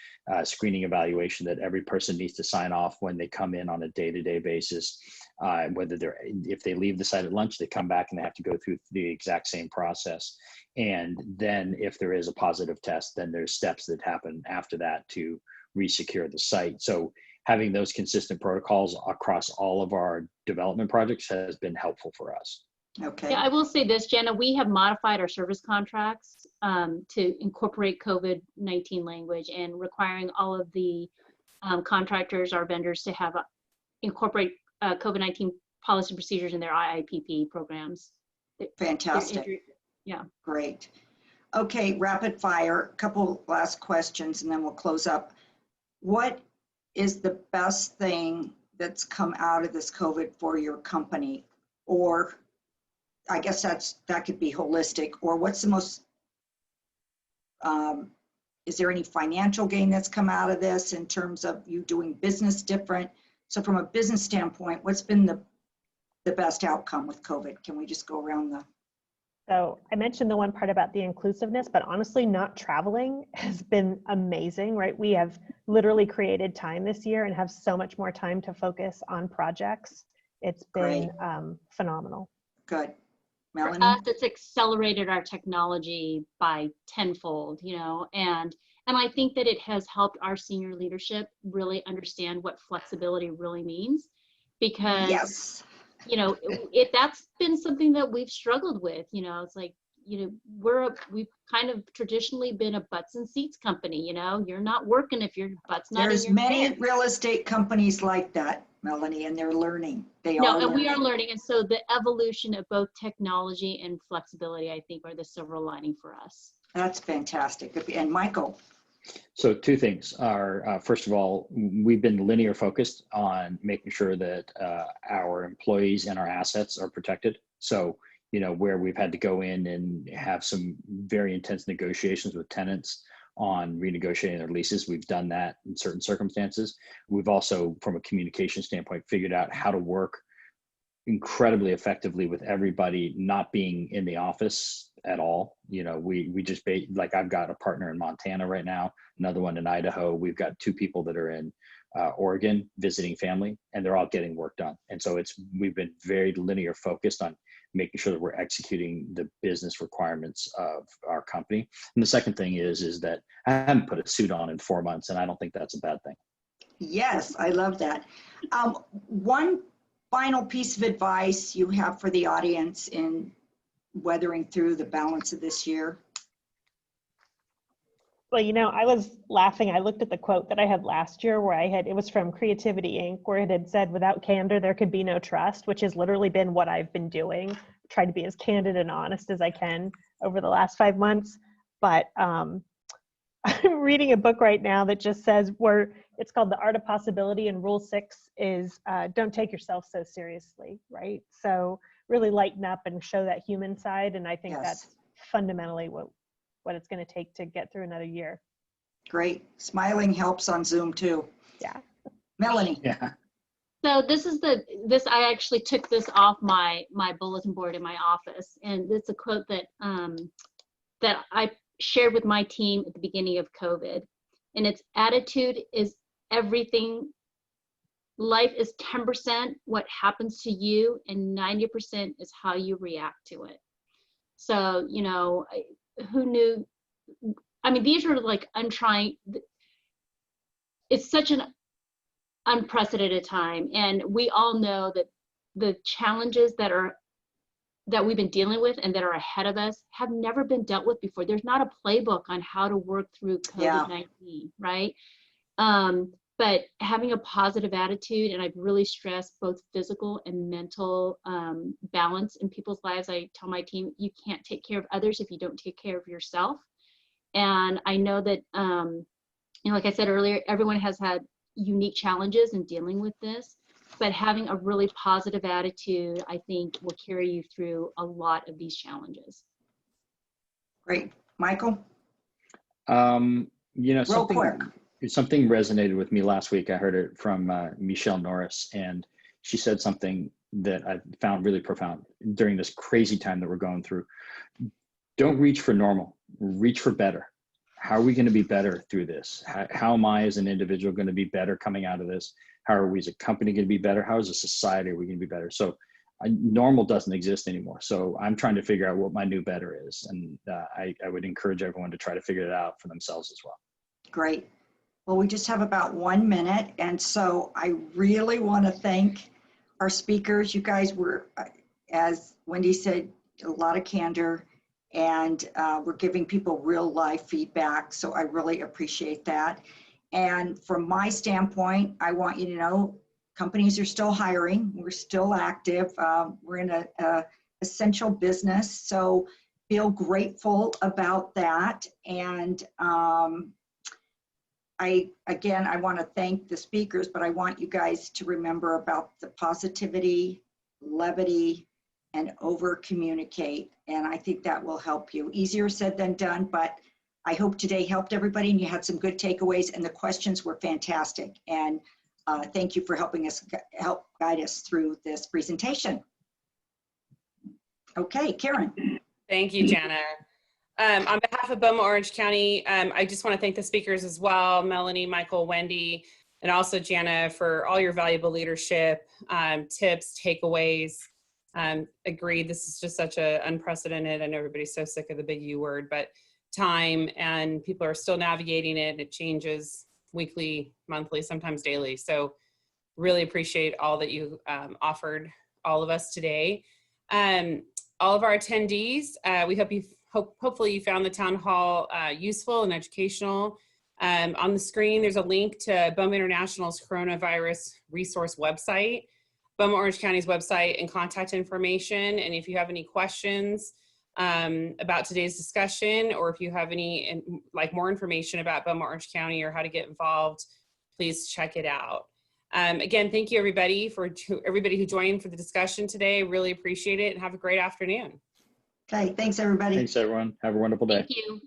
screening evaluation that every person needs to sign off when they come in on a day-to-day basis. If they leave the site at lunch, they come back and they have to go through the exact same process. And then if there is a positive test, then there's steps that happen after that to re-secure the site. So having those consistent protocols across all of our development projects has been helpful for us. Okay. Yeah, I will say this, Jenna, we have modified our service contracts to incorporate COVID-19 language, and requiring all of the contractors, our vendors, to have incorporate COVID-19 policy procedures in their IIPP programs. Fantastic. Yeah. Great. Okay, rapid fire, a couple last questions and then we'll close up. What is the best thing that's come out of this COVID for your company? Or I guess that could be holistic. Or what's the most, is there any financial gain that's come out of this in terms of you doing business different? So from a business standpoint, what's been the best outcome with COVID? Can we just go around the... So I mentioned the one part about the inclusiveness, but honestly, not traveling has been amazing, right? We have literally created time this year and have so much more time to focus on projects. It's been phenomenal. Good. Melanie? For us, it's accelerated our technology by tenfold, and I think that it has helped our senior leadership really understand what flexibility really means, because yes. That's been something that we've struggled with. It's like, we've kind of traditionally been a butts and seats company. You're not working if your butt's not in your There's many pants. real estate companies like that, Melanie, and they're learning. We are learning. And so the evolution of both technology and flexibility, I think, are the silver lining for us. That's fantastic. And Michael? So two things are, first of all, we've been linear focused on making sure that our employees and our assets are protected. So, where we've had to go in and have some very intense negotiations with tenants on renegotiating their leases, we've done that in certain circumstances. We've also, from a communication standpoint, figured out how to work incredibly effectively with everybody not being in the office at all. You know, we just like, I've got a partner in Montana right now, another one in Idaho. We've got 2 people that are in Oregon visiting family, and they're all getting work done. And so we've been very linear focused on making sure that we're executing the business requirements of our company. And the second thing is that I haven't put a suit on in 4 months, and I don't think that's a bad thing. Yes, I love that. One final piece of advice you have for the audience in weathering through the balance of this year? Well, you know, I was laughing. I looked at the quote that I had last year where it was from Creativity Inc., where it had said, without candor, there could be no trust, which has literally been what I've been doing, trying to be as candid and honest as I can over the last 5 months. But I'm reading a book right now that just says, it's called The Art of Possibility, and Rule 6 is don't take yourself so seriously, right? So really lighten up and show that human side. And I think that's fundamentally what it's going to take to get through another year. Great. Smiling helps on Zoom too. Yeah. Melanie. Yeah. So I actually took this off my bulletin board in my office, and it's a quote that that I shared with my team at the beginning of COVID, and its attitude is everything. Life is 10% what happens to you, and 90% is how you react to it. So, you know, who knew? I mean, these are like it's such an unprecedented time, and we all know that the challenges that we've been dealing with and that are ahead of us have never been dealt with before. There's not a playbook on how to work through COVID-19, right? But having a positive attitude, and I've really stressed both physical and mental balance in people's lives. I tell my team, you can't take care of others if you don't take care of yourself. And I know that, you know, like I said earlier, everyone has had unique challenges in dealing with this, but having a really positive attitude, I think, will carry you through a lot of these challenges. Great. Michael? You know, Real quick. Something resonated with me last week. I heard it from Michelle Norris, and she said something that I found really profound during this crazy time that we're going through. Don't reach for normal, reach for better. How are we going to be better through this? How am I as an individual going to be better coming out of this? How are we as a company going to be better? How as a society are we going to be better? So normal doesn't exist anymore. So I'm trying to figure out what my new better is. And I would encourage everyone to try to figure it out for themselves as well. Great. Well, we just have about 1 minute. And so I really want to thank our speakers. You guys were, as Wendy said, a lot of candor, and we're giving people real life feedback. So I really appreciate that. And from my standpoint, I want you to know companies are still hiring. We're still active. We're in a essential business. So feel grateful about that. And I want to thank the speakers, but I want you guys to remember about the positivity, levity, and over communicate. And I think that will help you. Easier said than done, but I hope today helped everybody and you had some good takeaways, and the questions were fantastic. And thank you for helping us guide us through this presentation. Okay, Karen. Thank you, Jana. On behalf of Beaumont Orange County, I just want to thank the speakers as well, Melanie, Michael, Wendy, and also Jana, for all your valuable leadership, tips, takeaways. Agreed, this is just such an unprecedented, I know everybody's so sick of the big U word, but time, and people are still navigating it, and it changes weekly, monthly, sometimes daily. So really appreciate all that you offered all of us today. All of our attendees, we hopefully you found the town hall useful and educational. On the screen, there's a link to Beaumont International's coronavirus resource website, Beaumont Orange County's website, and contact information. And if you have any questions about today's discussion, or if you have any more information about Beaumont Orange County or how to get involved, please check it out. Again, thank you everybody who joined for the discussion today. Really appreciate it, and have a great afternoon. Okay, thanks everybody. Thanks everyone. Have a wonderful day. Thank you.